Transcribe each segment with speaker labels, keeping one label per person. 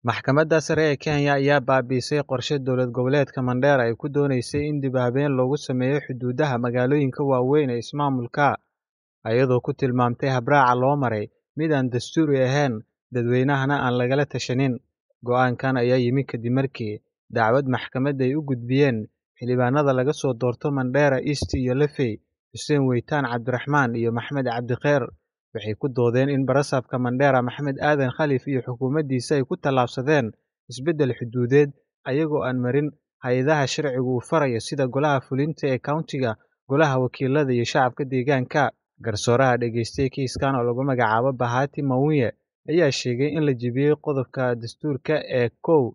Speaker 1: Maxkamadda Sare ee Kenya ayaa baabi'isay qorshe dowlad goboleedka Mandera ay ku dooneysay in dib u habeyn loogu sameeyo xuduudaha magaalooyinka waaweyn ee ismaamulka, iyadoo ku tilmaamtay habraaca loo maray mid aan dastuuri ahayn, dadweynahana aan lagala tashanin. Go'aankan ayaa yimid kadib markii dacwad maxkamadda ay u gudbiyeen xildhibaanada laga soo doorto Mandera East iyo Lafey, Xuseen Weytaan Cabdiraxmaan iyo Maxamed Cabdikheer. Waxay ku doodeen in barasaabka Mandera Maxamed Aadan Khaliif iyo xukuumaddiisa ay ku tallaabsadeen isbeddel xuduudeed ayagoo aan marin hay'adaha sharcigu uu farayo sida Golaha Fulinta ee Countiga, Golaha Wakiilada iyo Shacabka Deegaanka. Garsooraha dhageystay kiiskan oo lagu magacaabo Bahati Mawuye ayaa sheegay in la jebiyey qodobka dastuurka ee 10,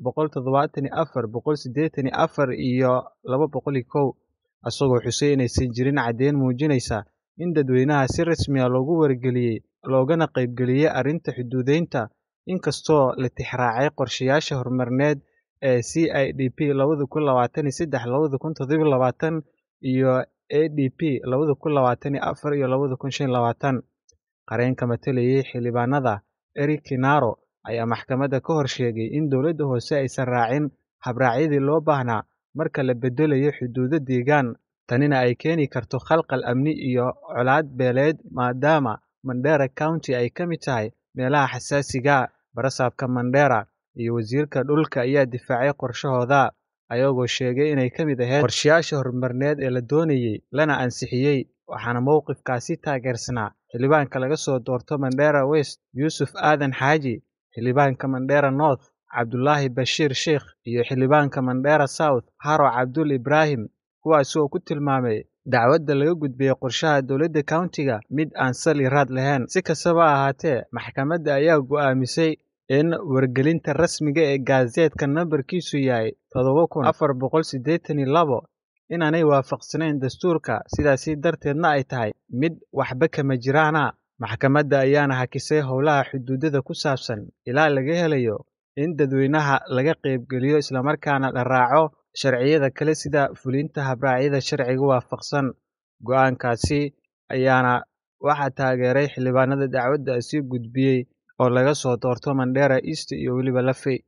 Speaker 1: 174, 184 iyo 201, isagoo xusay inaysan jirin caddeyn muujinaysa in dadweynaha si rasmi ah loogu wargeliyey loogana qaybgeliyey arrinta xuduudeynta. Inkastoo la tixraacay qorshayaasha horumarineed ee CIDP 2023-2027 iyo ADP 2024-2025, qareenka matalayay xildhibaanada Eric Kinaro ayaa maxkamadda ka hor sheegay in dowladda hoose aysan raacin habraacyadii loo baahnaa marka la beddelayo xuduudo deegaan, tanina ay keeni karto khalkhal amni iyo colaad beeleed maadaama Mandera County ay ka mid tahay meelaha xasaasiga. Barasaabka Mandera iyo wasiirka dhulka ayaa difaacay qorshahooda, ayagoo sheegay inay ka mid ahayd qorshayaasha horumarineed ee la doonayey lana ansixiyey, waxaana mowqifkaasi taageersanaa xildhibaanka laga soo doorto Mandera West Yuusuf Aadan Xaaji, xildhibaanka Mandera North Cabdulaahi Bashiir Sheikh iyo xildhibaanka Mandera South Haro Cabdul Ibraahim, kuwaasi oo ku tilmaamay dacwadda laga gudbiyey qorshaha dowladda countiga mid aan sal iyo raad lahayn. Si kastaba ha ahaatee, maxkamadda ayaa go'aamisay in wargelinta rasmiga ee gaazeedka nambarkiisu yahay 7482 inaanay waafaqsanayn dastuurka, sidaasi darteedna ay tahay mid waxba kama jiraana. Maxkamadda ayaana hakisay howlaha xuduudada ku saabsan ilaa laga helayo in dadweynaha laga qaybgeliyo islamarkaana la raaco sharciyada kale sida fulinta habraacyada sharciga waafaqsan. Go'aankaasi ayaana waxaa taageeray xildhibaanada dacwadda sii gudbiyey oo laga soo doorto Mandera East iyo weliba Lafey.